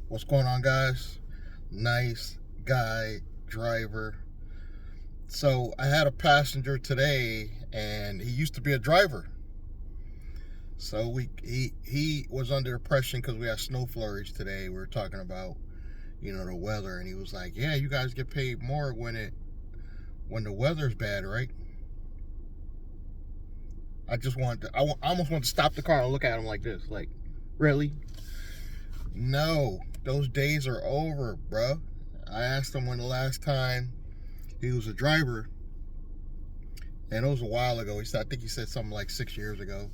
What's going on, guys? Nice guy driver. So I had a passenger today, and he used to be a driver. So he was under depression because we had snow flurries today. We were talking about the weather, and he was like, "Yeah, you guys get paid more when the weather's bad, right?" I almost wanted to stop the car and look at him like this, like, really? No, those days are over, bruh. I asked him when the last time he was a driver, and it was a while ago. I think he said something like 6 years ago.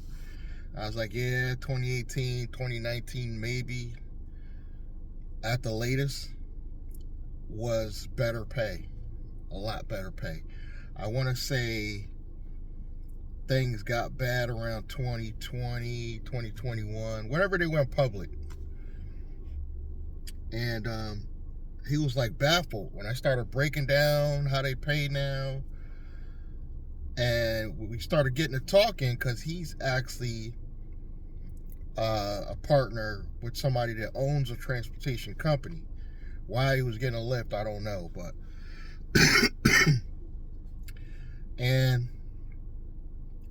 I was like, yeah, 2018, 2019, maybe at the latest, was better pay, a lot better pay. I want to say things got bad around 2020, 2021, whenever they went public. And he was like baffled when I started breaking down how they pay now. And we started getting to talking because he's actually a partner with somebody that owns a transportation company. Why he was getting a Lyft, I don't know, but and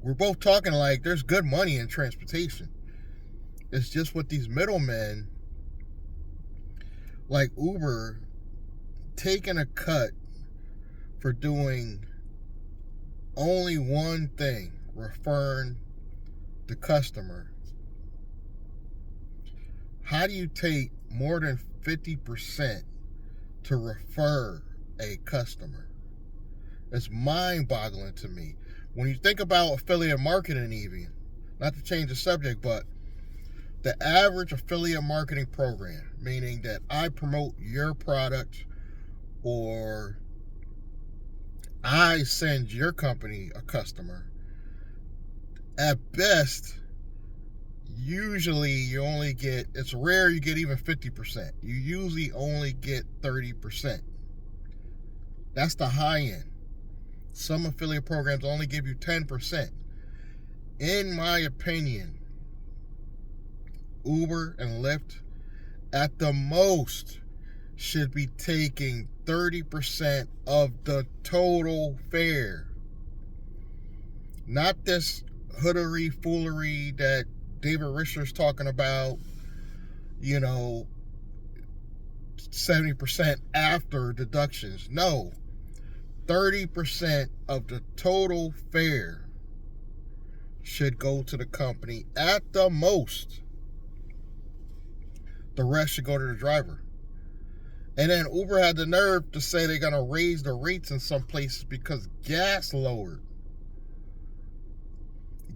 we're both talking like there's good money in transportation. It's just with these middlemen like Uber taking a cut for doing only one thing, referring the customer. How do you take more than 50% to refer a customer? It's mind-boggling to me. When you think about affiliate marketing, even, not to change the subject, but the average affiliate marketing program, meaning that I promote your product or I send your company a customer, at best, usually you only get, it's rare you get even 50%. You usually only get 30%. That's the high end. Some affiliate programs only give you 10%. In my opinion, Uber and Lyft, at the most, should be taking 30% of the total fare. Not this hoodery foolery that David Richter's talking about, 70% after deductions. No, 30% of the total fare should go to the company at the most. The rest should go to the driver. And then Uber had the nerve to say they're going to raise the rates in some places because gas lowered.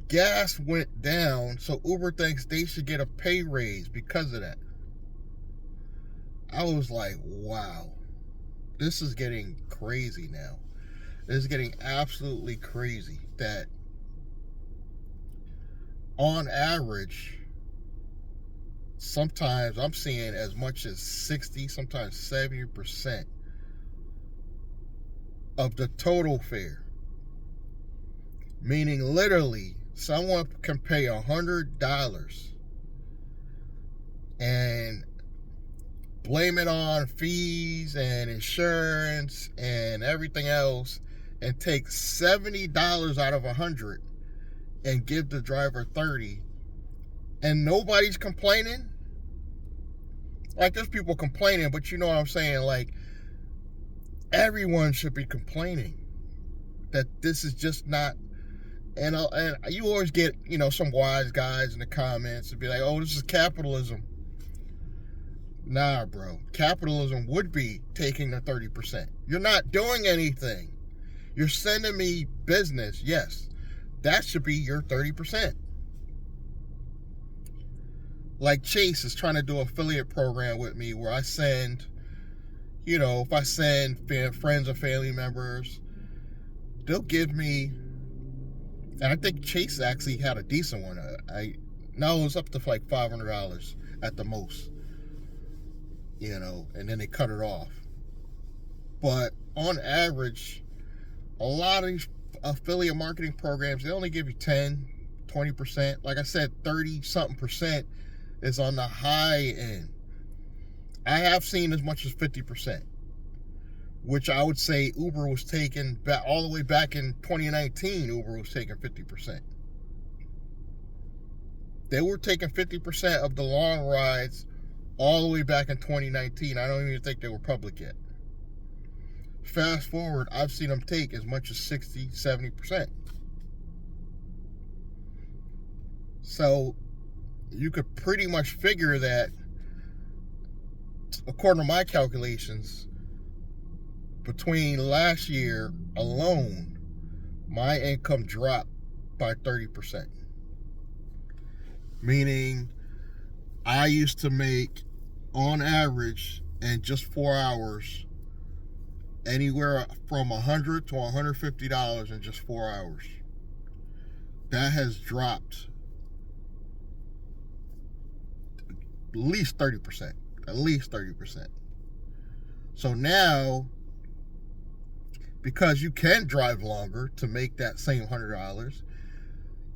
Gas went down, so Uber thinks they should get a pay raise because of that. I was like, wow, this is getting crazy now. This is getting absolutely crazy that on average, sometimes I'm seeing as much as 60, sometimes 70% of the total fare. Meaning literally, someone can pay $100 and blame it on fees and insurance and everything else and take $70 out of $100 and give the driver $30, and nobody's complaining. Like, there's people complaining, but you know what I'm saying? Like, everyone should be complaining that this is just not. And you always get, some wise guys in the comments and be like, oh, this is capitalism. Nah, bro. Capitalism would be taking the 30%. You're not doing anything. You're sending me business. Yes, that should be your 30%. Like Chase is trying to do an affiliate program with me where I send, if I send friends or family members, they'll give me, and I think Chase actually had a decent one. No, it was up to like $500 at the most, and then they cut it off. But on average, a lot of these affiliate marketing programs, they only give you 10, 20%. Like I said, 30 something percent is on the high end. I have seen as much as 50%, which I would say Uber was taking back all the way back in 2019. Uber was taking 50%. They were taking 50% of the long rides all the way back in 2019. I don't even think they were public yet. Fast forward, I've seen them take as much as 60, 70%. So you could pretty much figure that, according to my calculations, between last year alone, my income dropped by 30%. Meaning, I used to make, on average, in just 4 hours, anywhere from $100 to $150 in just 4 hours. That has dropped at least 30%. At least 30%. So now, because you can drive longer to make that same $100,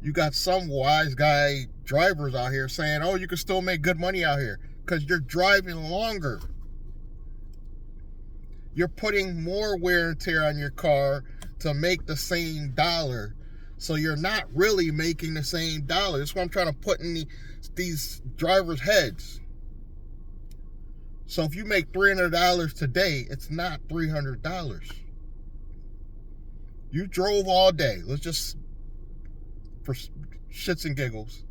you got some wise guy drivers out here saying, oh, you can still make good money out here because you're driving longer. You're putting more wear and tear on your car to make the same dollar. So you're not really making the same dollar. That's what I'm trying to put in these drivers' heads. So if you make $300 today, it's not $300. You drove all day. Let's just, for shits and giggles,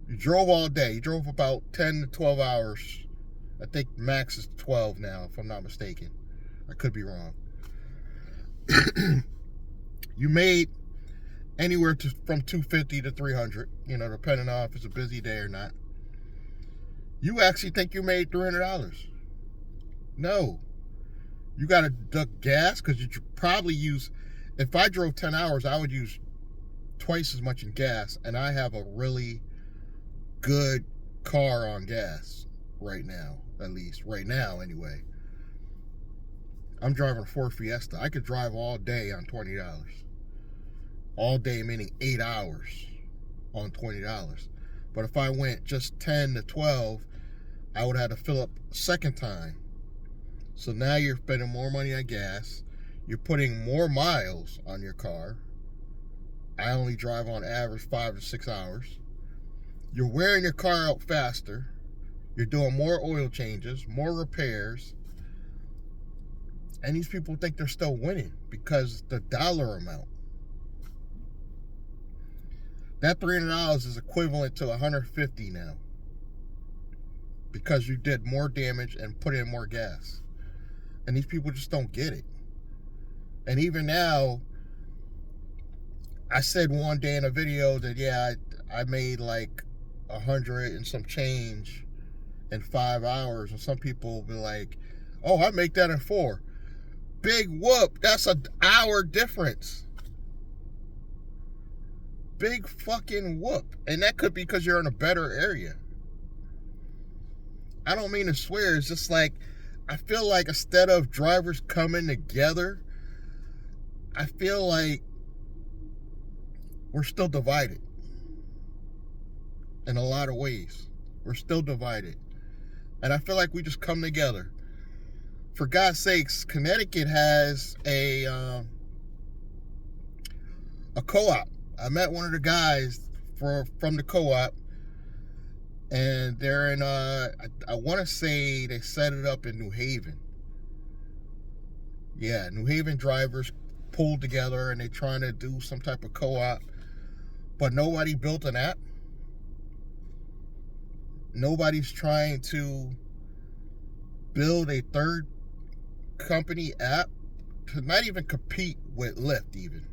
you drove all day. You drove about 10 to 12 hours. I think max is 12 now, if I'm not mistaken. I could be wrong. You made anywhere from $250 to $300, depending on if it's a busy day or not. You actually think you made $300? No. You got to deduct gas because you probably use, if I drove 10 hours, I would use twice as much in gas, and I have a really good car on gas right now, at least right now anyway. I'm driving a Ford Fiesta. I could drive all day on $20. All day meaning 8 hours on $20. But if I went just 10 to 12, I would have to fill up a second time. So now you're spending more money on gas. You're putting more miles on your car. I only drive on average 5 to 6 hours. You're wearing your car out faster. You're doing more oil changes, more repairs. And these people think they're still winning because the dollar amount. That $300 is equivalent to $150 now. Because you did more damage and put in more gas. And these people just don't get it. And even now, I said one day in a video that, yeah, I made like 100 and some change in 5 hours. And some people will be like, oh, I make that in 4. Big whoop. That's an hour difference. Big fucking whoop. And that could be because you're in a better area. I don't mean to swear. It's just like, I feel like instead of drivers coming together, I feel like we're still divided. In a lot of ways. We're still divided. And I feel like we just come together. For God's sakes, Connecticut has a co-op. I met one of the guys from the co-op, and they're in, I want to say they set it up in New Haven. Yeah, New Haven drivers pulled together, and they're trying to do some type of co-op, but nobody built an app. Nobody's trying to build a third company app to not even compete with Lyft even.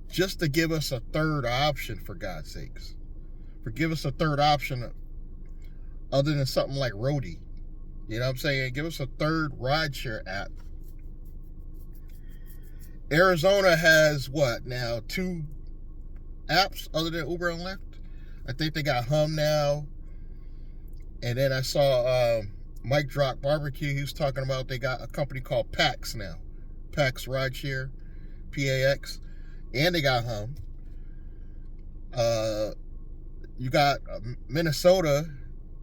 Just to give us a third option, for God's sakes. Give us a third option other than something like Roadie. You know what I'm saying? Give us a third rideshare app. Arizona has what now? 2 apps other than Uber and Lyft? I think they got Hum now. And then I saw Mike Drock Barbecue. He was talking about they got a company called Pax now. Pax Rideshare. PAX. And they got Hum. You got Minnesota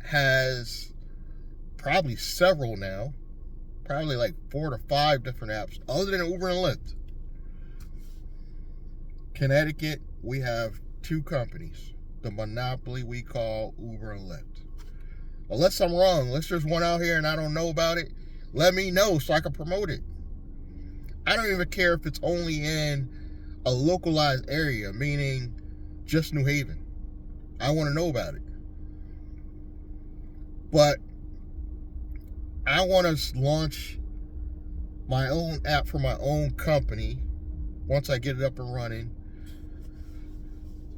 has probably several now. Probably like 4 to 5 different apps other than Uber and Lyft. Connecticut, we have 2 companies. The monopoly we call Uber and Lyft. Unless I'm wrong, unless there's one out here and I don't know about it, let me know so I can promote it. I don't even care if it's only in a localized area, meaning just New Haven. I want to know about it. But I want to launch my own app for my own company once I get it up and running.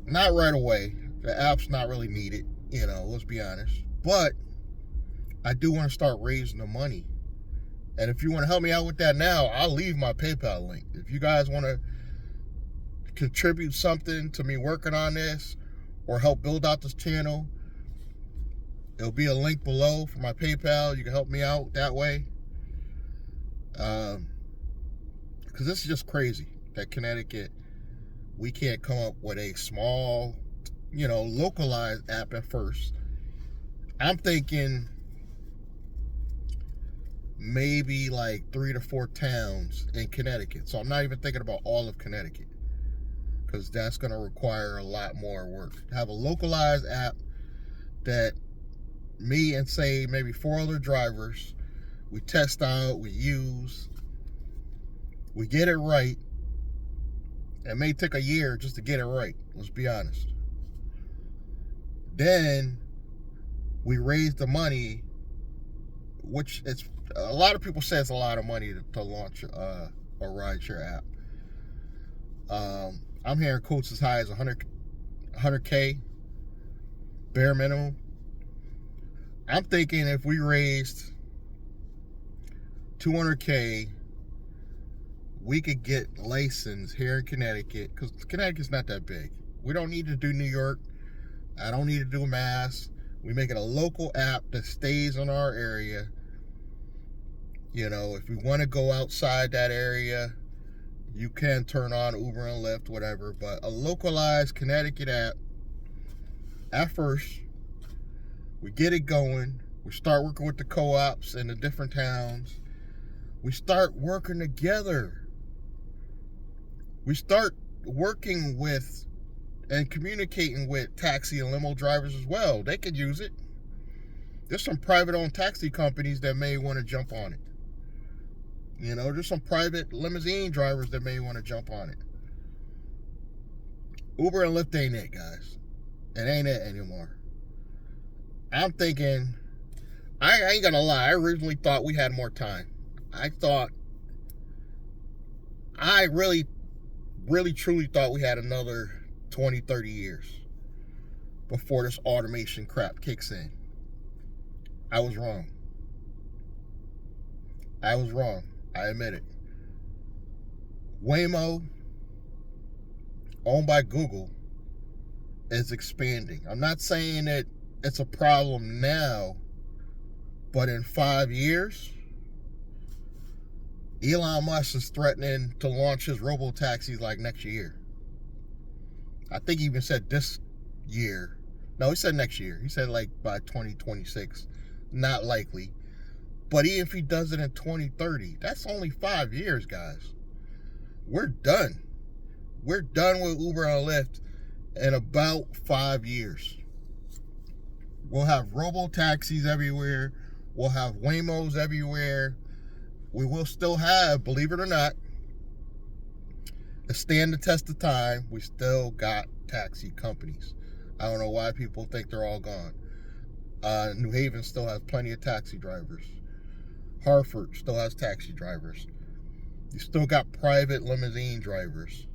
Not right away. The app's not really needed, let's be honest. But I do want to start raising the money. And if you want to help me out with that now, I'll leave my PayPal link. If you guys want to contribute something to me working on this or help build out this channel, there'll be a link below for my PayPal. You can help me out that way. Because this is just crazy that Connecticut, we can't come up with a small, localized app at first. I'm thinking maybe like 3 to 4 towns in Connecticut. So I'm not even thinking about all of Connecticut, because that's going to require a lot more work. Have a localized app that me and say maybe 4 other drivers, we test out, we use, we get it right. It may take a year just to get it right, let's be honest. Then we raise the money, which it's a lot of people say it's a lot of money to launch a rideshare app. I'm hearing quotes as high as 100K bare minimum. I'm thinking if we raised 200K, we could get licensed here in Connecticut, because Connecticut's not that big. We don't need to do New York. I don't need to do Mass. We make it a local app that stays in our area. If we want to go outside that area, you can turn on Uber and Lyft, whatever. But a localized Connecticut app, at first, we get it going. We start working with the co-ops in the different towns. We start working together. We start working with and communicating with taxi and limo drivers as well. They could use it. There's some private-owned taxi companies that may want to jump on it. There's some private limousine drivers that may want to jump on it. Uber and Lyft ain't it, guys. It ain't it anymore. I'm thinking, I ain't gonna lie, I originally thought we had more time. I really truly thought we had another 20, 30 years before this automation crap kicks in. I was wrong. I admit it. Waymo, owned by Google, is expanding. I'm not saying that it's a problem now, but in 5 years, Elon Musk is threatening to launch his robo-taxis like next year. I think he even said this year. No, he said next year. He said like by 2026. Not likely. But even if he does it in 2030, that's only 5 years, guys. We're done. We're done with Uber and Lyft in about 5 years. We'll have robo-taxis everywhere. We'll have Waymos everywhere. We will still have, believe it or not, to stand the test of time, we still got taxi companies. I don't know why people think they're all gone. New Haven still has plenty of taxi drivers. Hartford still has taxi drivers. You still got private limousine drivers.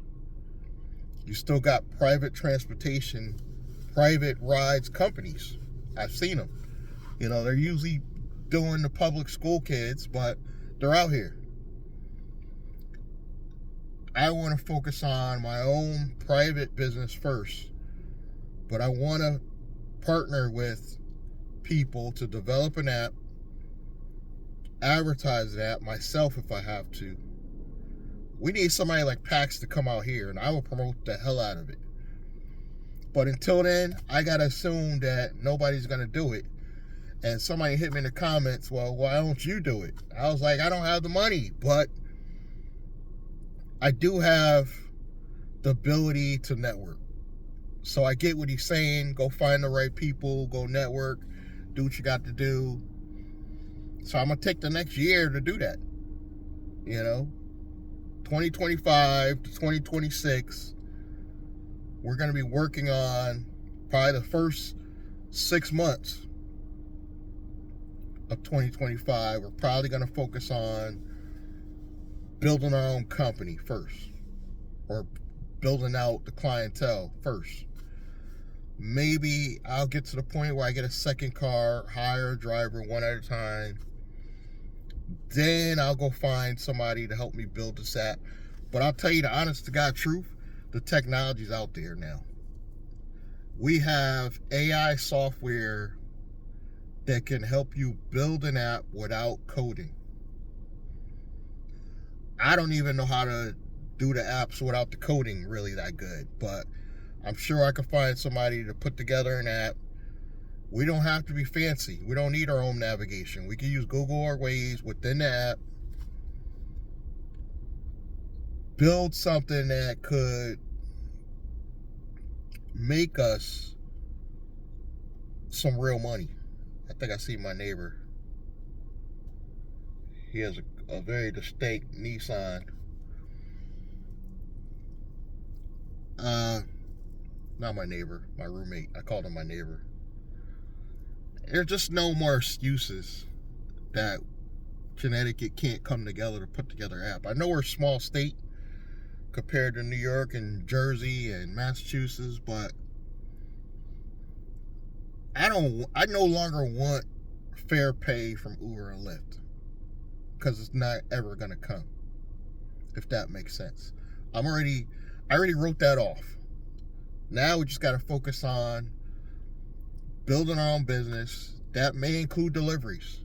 You still got private transportation, private rides companies. I've seen them. They're usually doing the public school kids, but they're out here. I want to focus on my own private business first, but I want to partner with people to develop an app, advertise that myself if I have to. We need somebody like Pax to come out here, and I will promote the hell out of it. But until then, I gotta assume that nobody's gonna do it. And somebody hit me in the comments, well, why don't you do it? I was like, I don't have the money, but I do have the ability to network. So I get what he's saying. Go find the right people, go network, do what you got to do. So I'm going to take the next year to do that. 2025 to 2026, we're going to be working on probably the first 6 months of 2025. We're probably going to focus on building our own company first, or building out the clientele first. Maybe I'll get to the point where I get a second car, hire a driver one at a time. Then I'll go find somebody to help me build this app. But I'll tell you the honest to God truth, the technology's out there now. We have AI software that can help you build an app without coding. I don't even know how to do the apps without the coding really that good, but I'm sure I could find somebody to put together an app. We don't have to be fancy. We don't need our own navigation. We can use Google or Waze within the app. Build something that could make us some real money. I think I see my neighbor. He has a very distinct Nissan. Not my neighbor, my roommate. I called him my neighbor. There's just no more excuses that Connecticut can't come together to put together an app. I know we're a small state compared to New York and Jersey and Massachusetts, but I no longer want fair pay from Uber and Lyft, because it's not ever gonna come, if that makes sense. I already wrote that off. Now we just got to focus on building our own business. That may include deliveries.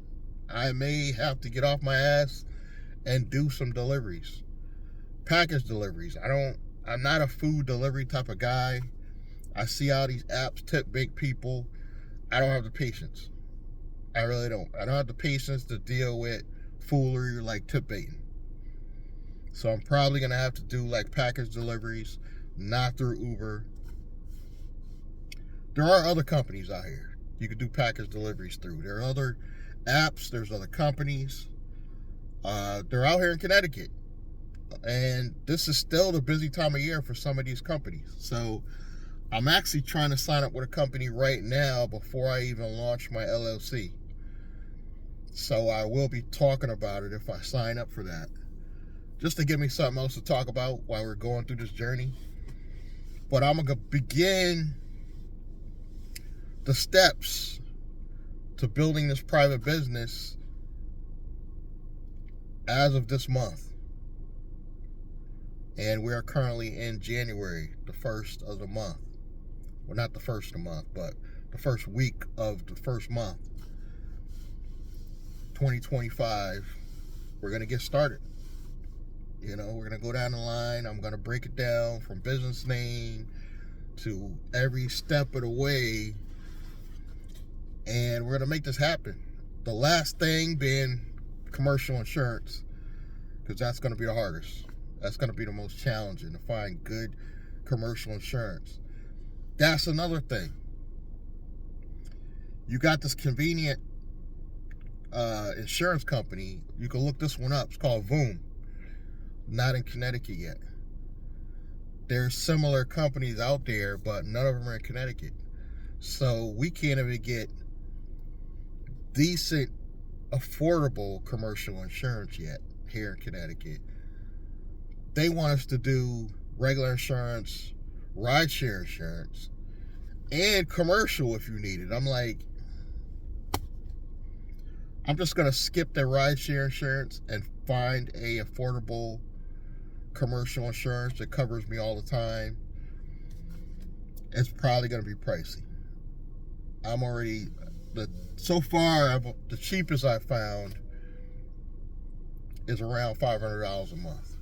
I may have to get off my ass and do some deliveries, package deliveries. I'm not a food delivery type of guy. I see how these apps tip big people. I don't have the patience. I really don't. I don't have the patience to deal with foolery like tip baiting. So I'm probably going to have to do like package deliveries, not through Uber. There are other companies out here you can do package deliveries through. There are other apps. There's other companies. They're out here in Connecticut. And this is still the busy time of year for some of these companies. So I'm actually trying to sign up with a company right now before I even launch my LLC. So I will be talking about it if I sign up for that, just to give me something else to talk about while we're going through this journey. But I'm going to begin the steps to building this private business as of this month. And we are currently in January, the first of the month. Well, not the first of the month, but the first week of the first month, 2025. We're going to get started. We're going to go down the line. I'm going to break it down from business name to every step of the way. And we're going to make this happen. The last thing being commercial insurance, because that's going to be the hardest. That's going to be the most challenging, to find good commercial insurance. That's another thing. You got this convenient insurance company. You can look this one up. It's called Voom. Not in Connecticut yet. There's similar companies out there, but none of them are in Connecticut. So we can't even get decent, affordable commercial insurance yet here in Connecticut. They want us to do regular insurance, rideshare insurance, and commercial if you need it. I'm like, I'm just going to skip the rideshare insurance and find a affordable commercial insurance that covers me all the time. It's probably going to be pricey. So far, the cheapest I found is around $500 a month.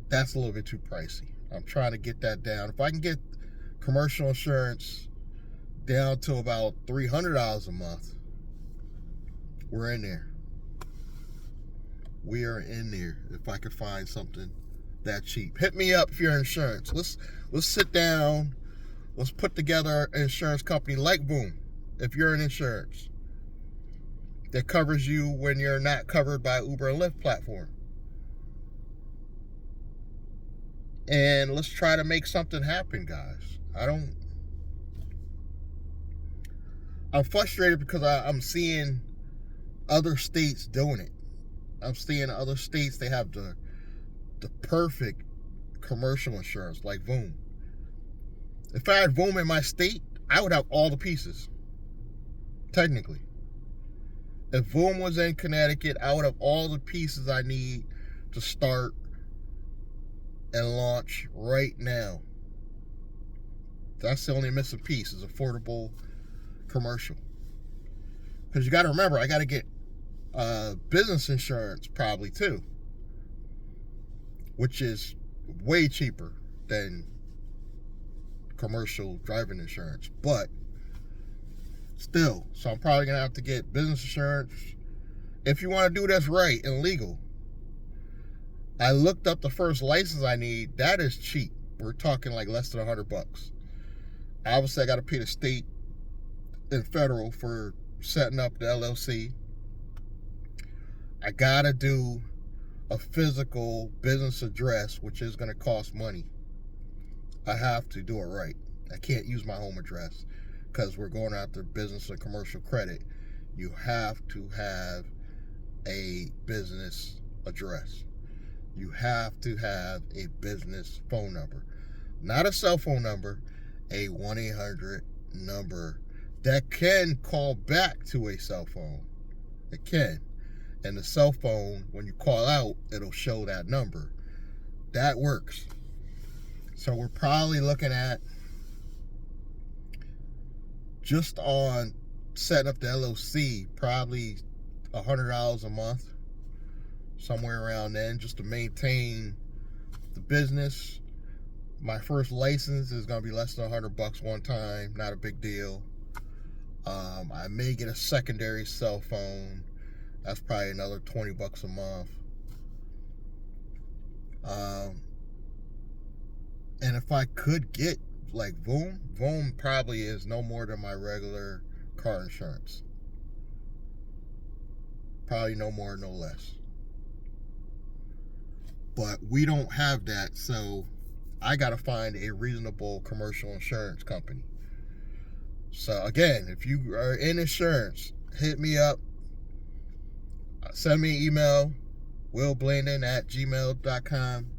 That's a little bit too pricey. I'm trying to get that down. If I can get commercial insurance down to about $300 a month. We're in there. We are in there. If I could find something that cheap, hit me up if you're insurance. Let's sit down. Let's put together an insurance company like Boom. If you're in insurance that covers you when you're not covered by Uber and Lyft platform, and let's try to make something happen, guys. I'm frustrated because I'm seeing other states doing it. I'm seeing other states, they have the perfect commercial insurance like Voom. If I had Voom in my state, I would have all the pieces. Technically. If Voom was in Connecticut, I would have all the pieces I need to start and launch right now. That's the only missing piece, is affordable commercial. Because you got to remember, I got to get business insurance probably too, which is way cheaper than commercial driving insurance, but still. So I'm probably gonna have to get business insurance if you want to do this right and legal. I looked up the first license I need. That is cheap. We're talking like less than $100. Obviously, I got to pay the state and federal for setting up the LLC. I gotta do a physical business address, which is going to cost money. I have to do it right. I can't use my home address because we're going after business and commercial credit. You have to have a business address. You have to have a business phone number, not a cell phone number, a 1-800 number that can call back to a cell phone. It can. And the cell phone, when you call out, it'll show that number. That works. So we're probably looking at, just on setting up the LLC, probably $100 a month, somewhere around then, just to maintain the business. My first license is going to be less than $100 one time, not a big deal. I may get a secondary cell phone. That's probably another $20 a month. And if I could get like Voom probably is no more than my regular car insurance. Probably no more, no less. But we don't have that, so I got to find a reasonable commercial insurance company. So again, if you are in insurance, hit me up. Send me an email, willblandon@gmail.com.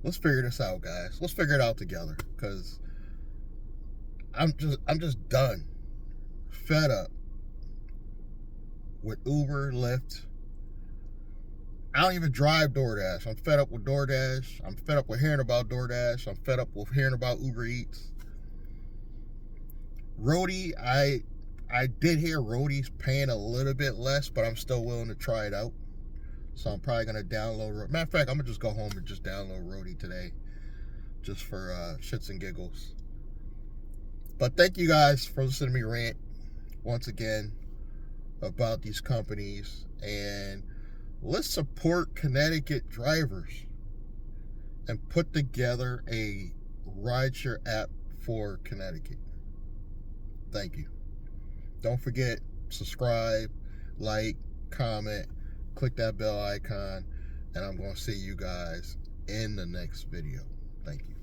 Let's figure this out, guys. Let's figure it out together, because I'm just done, fed up with Uber, Lyft. I don't even drive DoorDash. I'm fed up with DoorDash. I'm fed up with hearing about DoorDash. I'm fed up with hearing about Uber Eats. Roadie, I did hear Roadie's paying a little bit less, but I'm still willing to try it out. So I'm probably going to download. Matter of fact, I'm going to just go home and just download Roadie today, just for shits and giggles. But thank you guys for listening to me rant once again about these companies. And let's support Connecticut drivers and put together a rideshare app for Connecticut. Thank you. Don't forget, subscribe, like, comment, click that bell icon, and I'm going to see you guys in the next video. Thank you.